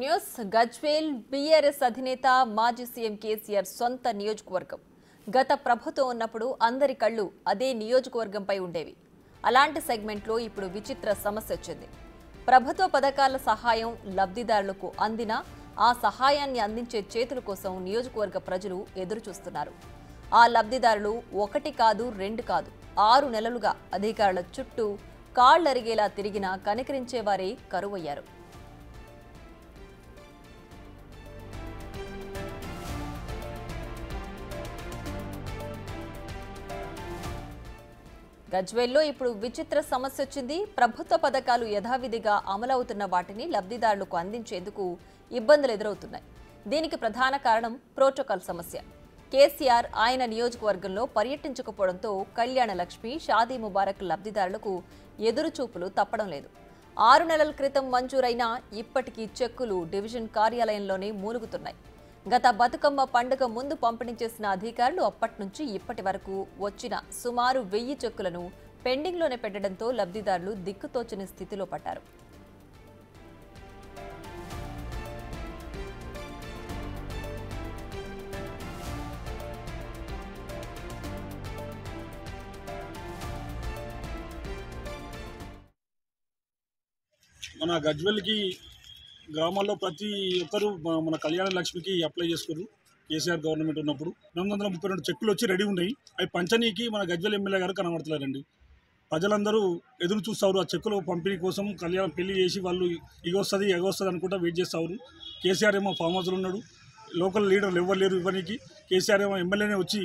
News Gajwel BRS అధినేత మాజీ CM KCR సొంత నియోజకవర్గం. గత ప్రభుత్వం ఉన్నప్పుడు అందరి కళ్ళు అదే నియోజకవర్గంపై ఉండేవి. అలాంటి సెగ్మెంట్లో ఇప్పుడు విచిత్ర సమస్య వచ్చింది. ప్రభుత్వ పథకాల సహాయం లబ్ధిదారులకు అందినా ఆ సహాయాన్ని అందించే చేతుల కోసం నియోజకవర్గ ప్రజలు ఎదురు చూస్తున్నారు. ఆ లబ్ధిదారులు ఒకటి కాదు, రెండు కాదు, 6 నెలలుగా అధికారుల చుట్టూ కాళ్లరిగేలా తిరిగినా కనికరించేవారే కరువయ్యారు. గజ్వేల్లో ఇప్పుడు విచిత్ర సమస్య వచ్చింది. ప్రభుత్వ పథకాలు యథావిధిగా అమలవుతున్న వాటిని లబ్ధిదారులకు అందించేందుకు ఇబ్బందులు ఎదురవుతున్నాయి. దీనికి ప్రధాన కారణం ప్రోటోకాల్ సమస్య. కేసీఆర్ ఆయన నియోజకవర్గంలో పర్యటించకపోవడంతో కళ్యాణ లక్ష్మి, షాదీ ముబారక్ లబ్ధిదారులకు ఎదురుచూపులు తప్పడం లేదు. 6 నెలల క్రితం మంజూరైన ఇప్పటికీ చెక్కులు డివిజన్ కార్యాలయంలోనే మూలుగుతున్నాయి. గత బతుకమ్మ పండుగ ముందు పంపిణీ చేసిన అధికారులు అప్పటి నుంచి ఇప్పటి వరకు వచ్చిన సుమారు 1000 చెక్కులను పెండింగ్లోనే పెట్టడంతో లబ్ధిదారులు దిక్కుతోచని స్థితిలో పడ్డారు. మన గజ్వేల్కి గ్రామాల్లో ప్రతి ఒక్కరు మన కళ్యాణ లక్ష్మికి అప్లై చేసుకున్నారు. కేసీఆర్ గవర్నమెంట్ ఉన్నప్పుడు 432 చెక్కులు వచ్చి రెడీ ఉన్నాయి. అవి పంచనీకి మన గజ్వేల్ ఎమ్మెల్యే గారు కనబడతలేరండి. ప్రజలందరూ ఎదురు చూస్తారు ఆ చెక్కులు పంపిణీ కోసం. కళ్యాణం పెళ్లి చేసి వాళ్ళు ఇగొస్తుంది ఎగొస్తుంది అనుకుంటా వెయిట్ చేస్తారు. కేసీఆర్ ఏమో ఫామ్ హౌస్లో ఉన్నాడు. లోకల్ లీడర్లు ఎవరు లేరు ఇవ్వడానికి. కేసీఆర్ ఏమో ఎమ్మెల్యేనే వచ్చి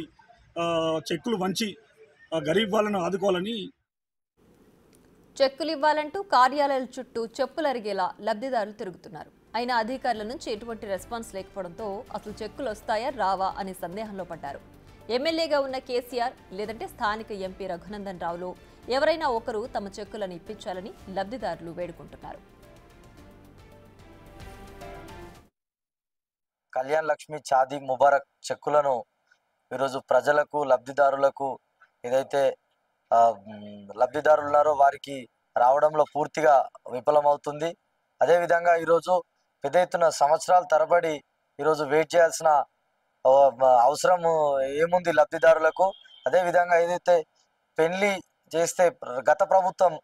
చెక్కులు వంచి గరీబ్ వాళ్ళను ఆదుకోవాలని చెక్కులు ఇవ్వాలంటూ కార్యాలయాల చుట్టూ చెప్పులరిగేలా లబ్ధిదారులు తిరుగుతున్నారు. అయినా అధికారుల నుంచి ఎటువంటి రెస్పాన్స్ లేకపోవడంతో అసలు చెక్కులు వస్తాయా రావా అనే సందేహంలో పడ్డారు. ఎమ్మెల్యేగా ఉన్న కేసీఆర్ లేదంటే స్థానిక ఎంపీ రఘునందన్ రావులో ఎవరైనా ఒకరు తమ చెక్కులను ఇప్పించాలని లబ్ధిదారులు వేడుకుంటున్నారు. కళ్యాణ లక్ష్మి, షాదీ ముబారక్ చెక్కులను ఈరోజు ప్రజలకు, లబ్ధిదారులకు ఏదైతే లబ్ధిదారులు ఉన్నారో వారికి రావడంలో పూర్తిగా విఫలమవుతుంది. అదేవిధంగా ఈరోజు పెద్ద ఎత్తున సంవత్సరాల తరబడి ఈరోజు వెయిట్ చేయాల్సిన అవసరం ఏముంది లబ్ధిదారులకు. అదేవిధంగా ఏదైతే పెళ్లి చేస్తే గత ప్రభుత్వం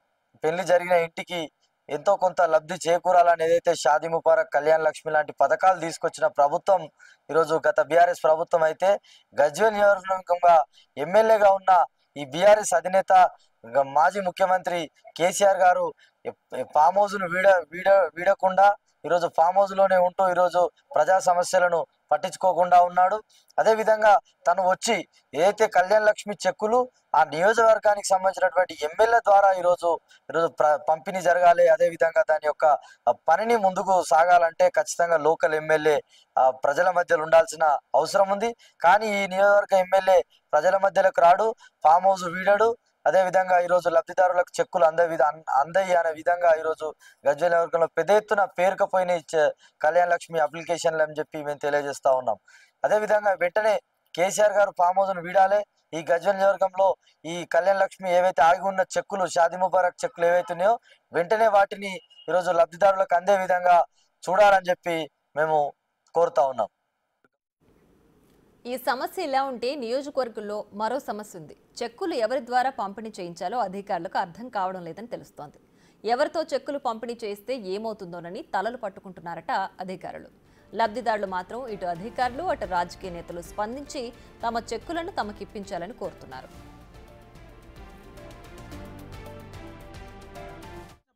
పెళ్లి జరిగిన ఇంటికి ఎంతో కొంత లబ్ధి చేకూరాలని ఏదైతే షాదీ ముబారక్, కళ్యాణ లక్ష్మి లాంటి పథకాలు తీసుకొచ్చిన ప్రభుత్వం ఈరోజు గత బీఆర్ఎస్ ప్రభుత్వం అయితే గజ్వేల్ నియోజకవర్గంగా ఎమ్మెల్యేగా ఉన్న ఈ బీఆర్ఎస్ అధినేత మాజీ ముఖ్యమంత్రి కేసీఆర్ గారు ఫామ్ హౌస్ను వీడకుండా ఈరోజు ఫామ్ హౌస్లోనే ఉంటూ ఈరోజు ప్రజా సమస్యలను పట్టించుకోకుండా ఉన్నాడు. అదేవిధంగా తను వచ్చి ఏదైతే కళ్యాణ లక్ష్మి చెక్కులు ఆ నియోజకవర్గానికి సంబంధించినటువంటి ఎమ్మెల్యే ద్వారా ఈరోజు పంపిణీ జరగాలి. అదేవిధంగా దాని యొక్క పనిని ముందుకు సాగాలంటే ఖచ్చితంగా లోకల్ ఎమ్మెల్యే ప్రజల మధ్యలో ఉండాల్సిన అవసరం ఉంది. కానీ ఈ నియోజకవర్గ ఎమ్మెల్యే ప్రజల మధ్యలోకి రాడు, ఫామ్ హౌస్ వీడడు. అదేవిధంగా ఈరోజు లబ్ధిదారులకు చెక్కులు అందయ్యి అనే విధంగా ఈరోజు గజ్వేల్ నియోజకవర్గంలో పెద్ద ఎత్తున పేరుకపోయిన కళ్యాణ లక్ష్మి అప్లికేషన్లు అని చెప్పి మేము తెలియజేస్తా ఉన్నాం. అదేవిధంగా వెంటనే కేసీఆర్ గారు ఫామ్ హౌస్ను వీడాలి. ఈ గజ్వేల్ నియోజకవర్గంలో ఈ కళ్యాణ లక్ష్మి ఏవైతే ఆగి ఉన్న చెక్కులు, షాదీ ముబారక్ చెక్కులు ఏవైతే ఉన్నాయో వెంటనే వాటిని ఈరోజు లబ్ధిదారులకు అందే విధంగా చూడాలని చెప్పి మేము కోరుతా ఉన్నాం. ఈ సమస్య ఇలా ఉంటే నియోజకవర్గంలో మరో సమస్య ఉంది. చెక్కులు ఎవరి ద్వారా పంపిణీ చేయించాలో అధికారులకు అర్థం కావడం లేదని తెలుస్తోంది. ఎవరితో చెక్కులు పంపిణీ చేస్తే ఏమవుతుందోనని తలలు పట్టుకుంటున్నారట అధికారులు. లబ్ధిదారులు మాత్రం ఇటు అధికారులు అటు రాజకీయ నేతలు స్పందించి తమ చెక్కులను తమకిప్పించాలని కోరుతున్నారు.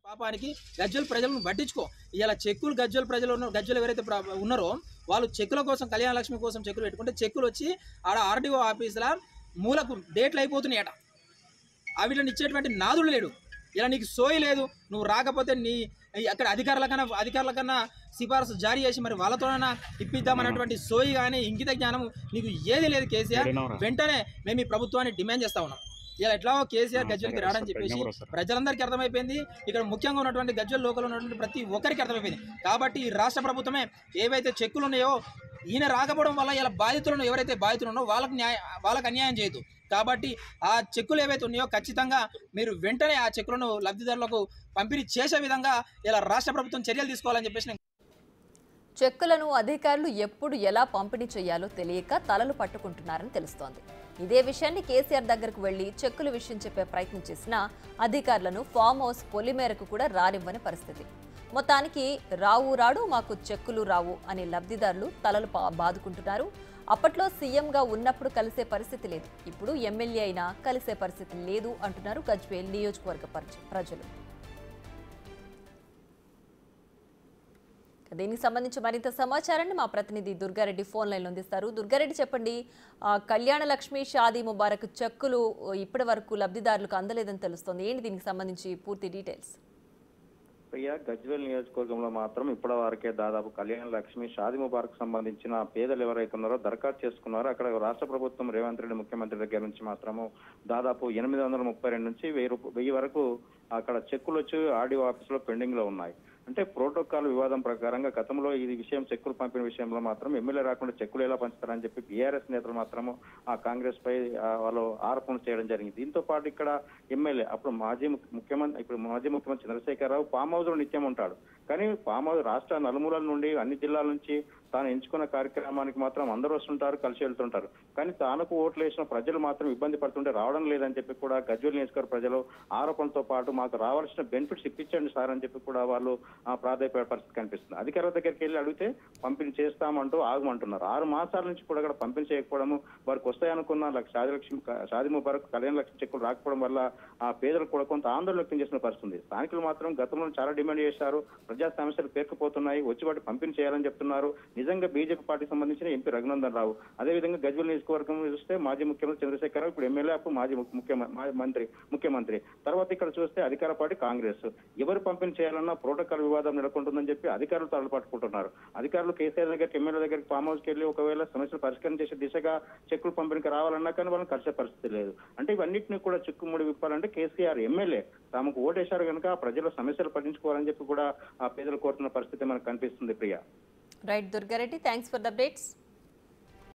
పాపానికి గజ్వేల్ ప్రజలను పట్టించుకో. ఇలా చెక్కులు గజ్వేల్ ఎవరైతే ఉన్నారో వాళ్ళు చెక్కుల కోసం, కళ్యాణ లక్ష్మి కోసం చెక్కులు పెట్టుకుంటే చెక్కులు వచ్చి ఆడ ఆర్డీఓ ఆఫీసులో మూలకు డేట్లు అయిపోతున్నాయట. వీటిని ఇచ్చేటువంటి నాదుడు లేడు. ఇలా నీకు సోయి లేదు, నువ్వు రాకపోతే అక్కడ అధికారుల కన్నా సిఫారసు జారీ చేసి మరి వాళ్ళతోనైనా ఇప్పిద్దామన్నటువంటి సోయి కానీ ఇంకిత జ్ఞానం నీకు ఏది లేదు కేసీఆర్. వెంటనే మేము ఈ ప్రభుత్వాన్ని డిమాండ్ చేస్తా ఉన్నాం. ఇలా ఎట్లాగో కేసీఆర్ గజ్వేల్కి రావడం చెప్పేసి ప్రజలందరికీ అర్థమైపోయింది. ఇక్కడ ముఖ్యంగా ఉన్నటువంటి గజ్వేల్ లోకల్ ఉన్నటువంటి ప్రతి ఒక్కరికి అర్థమైపోయింది. కాబట్టి ఈ రాష్ట్ర ప్రభుత్వమే ఏవైతే చెక్కులు ఉన్నాయో ఈయన రాకపోవడం వల్ల ఇలా బాధితులను ఎవరైతే బాధితులు ఉన్నారో వాళ్ళకి అన్యాయం చేయదు. కాబట్టి ఆ చెక్కులు ఏవైతే ఉన్నాయో ఖచ్చితంగా మీరు వెంటనే ఆ చెక్కులను లబ్ధిదారులకు పంపిణీ చేసే విధంగా ఇలా రాష్ట్ర ప్రభుత్వం చర్యలు తీసుకోవాలని చెప్పేసి చెక్కులను అధికారులు ఎప్పుడు ఎలా పంపిణీ చేయాలో తెలియక తలలు పట్టుకుంటున్నారని తెలుస్తోంది. ఇదే విషయాన్ని కేసీఆర్ దగ్గరకు వెళ్లి చెక్కుల విషయం చెప్పే ప్రయత్నం చేసినా అధికారులను ఫామ్ హౌస్ పొలిమేరకు కూడా రానివ్వని పరిస్థితి. మొత్తానికి రాడు మాకు చెక్కులు రావు అని లబ్ధిదారులు తలలు బాదుకుంటున్నారు. అప్పట్లో సీఎంగా ఉన్నప్పుడు కలిసే పరిస్థితి లేదు, ఇప్పుడు ఎమ్మెల్యే అయినా కలిసే పరిస్థితి లేదు అంటున్నారు గజ్వేల్ నియోజకవర్గ ప్రజలు. దీనికి సంబంధించి మరింత సమాచారాన్ని మా ప్రతినిధి దుర్గారెడ్డి ఫోన్ లైన్లో అందిస్తారు. దుర్గారెడ్డి, చెప్పండి, కళ్యాణ లక్ష్మి షాదీ ముబారక్ చెక్కులు ఇప్పటి వరకు లబ్ధిదారులకు అందలేదని తెలుస్తోంది. ఏంటి దీనికి సంబంధించి పూర్తి డీటెయిల్స్? ప్రియా, గజ్వేల్ నియోజకవర్గంలో మాత్రం ఇప్పటి వరకే దాదాపు కళ్యాణ లక్ష్మి షాదీ ముబారక్ సంబంధించిన పేదలు ఎవరైతే ఉన్నారో దరఖాస్తు చేసుకున్నారో అక్కడ రాష్ట్ర ప్రభుత్వం రేవంత్ రెడ్డి ముఖ్యమంత్రి దగ్గర నుంచి మాత్రము దాదాపు 832 నుంచి 1000 వరకు అక్కడ చెక్కులు వచ్చి ఆర్డీఓ ఆఫీసులో పెండింగ్ లో ఉన్నాయి. అంటే ప్రోటోకాల్ వివాదం ప్రకారంగా గతంలో ఈ విషయం చెక్కులు పంపిన విషయంలో మాత్రం ఎమ్మెల్యే రాకుండా చెక్కులు ఎలా పంచుతారని చెప్పి బీఆర్ఎస్ నేతలు మాత్రము ఆ కాంగ్రెస్ పై వాళ్ళు ఆరోపణలు చేయడం జరిగింది. దీంతో పాటు ఇక్కడ ఎమ్మెల్యే అప్పుడు మాజీ ముఖ్యమంత్రి చంద్రశేఖరరావు ఫామ్ హౌస్ లో నిత్యం ఉంటాడు. కానీ ఫామ్ హౌస్ రాష్ట్ర నలుమూలల నుండి అన్ని జిల్లాల నుంచి తాను ఎంచుకున్న కార్యక్రమానికి మాత్రం అందరూ వస్తుంటారు, కలిసి వెళ్తుంటారు. కానీ తానుకు ఓట్లు వేసిన ప్రజలు మాత్రం ఇబ్బంది పడుతుంటే రావడం లేదని చెప్పి కూడా గజ్వేల్ నియోజకవర్గ ప్రజలు ఆరోపణలతో పాటు మాకు రావాల్సిన బెనిఫిట్స్ ఇప్పించండి సార్ అని చెప్పి కూడా వాళ్ళు ప్రాధాన్యపడే పరిస్థితి కనిపిస్తుంది. అధికారుల దగ్గరికి వెళ్ళి అడిగితే పంపిణీ చేస్తామంటూ ఆగమంటున్నారు. 6 మాసాల నుంచి కూడా అక్కడ పంపిణీ చేయకపోవడము, వారికి వస్తాయనుకున్న షాదీ ముబారక్ కళ్యాణ లక్ష్మి చెక్కులు రాకపోవడం వల్ల ఆ పేదలు కూడా కొంత ఆందోళన వ్యక్తం చేసిన పరిస్థితి. స్థానికులు మాత్రం గతంలో చాలా డిమాండ్ చేశారు, ప్రజా సమస్యలు పేరుకుపోతున్నాయి, వచ్చి వాటి పంపిణీ చేయాలని చెప్తున్నారు. నిజంగా బీజేపీ పార్టీకి సంబంధించిన ఎంపీ రఘునందన్ రావు, అదేవిధంగా గజ్వేల్ నియోజకవర్గం చూస్తే మాజీ ముఖ్యమంత్రి చంద్రశేఖరరావు, ఇప్పుడు ఎమ్మెల్యే, అప్పుడు మాజీ ముఖ్యమంత్రి తర్వాత ఇక్కడ చూస్తే అధికార పార్టీ కాంగ్రెస్. ఎవరు పంపిణీ చేయాలన్నా ప్రోటోకాల్ వివాదం నెలకొంటుందని చెప్పి అధికారులు తలపట్టుకుంటున్నారు. అధికారులు కేసీఆర్ దగ్గరికి, ఎమ్మెల్యే దగ్గరికి ఫామ్ హౌస్కి వెళ్ళి ఒకవేళ సమస్యలు పరిష్కారం చేసే దిశగా చెక్కులు పంపిణీకి రావాలన్నా కానీ వాళ్ళని కలిసే పరిస్థితి లేదు. అంటే ఇవన్నింటినీ కూడా చిక్కుముడి విప్పాలంటే కేసీఆర్ ఎమ్మెల్యే తమకు ఓటేశారు కనుక ప్రజల సమస్యలు పట్టించుకోవాలని చెప్పి కూడా ఆ పేదలు కోరుతున్న పరిస్థితి మనకు కనిపిస్తుంది. Priya. Right Durga Reddy, thanks for the updates.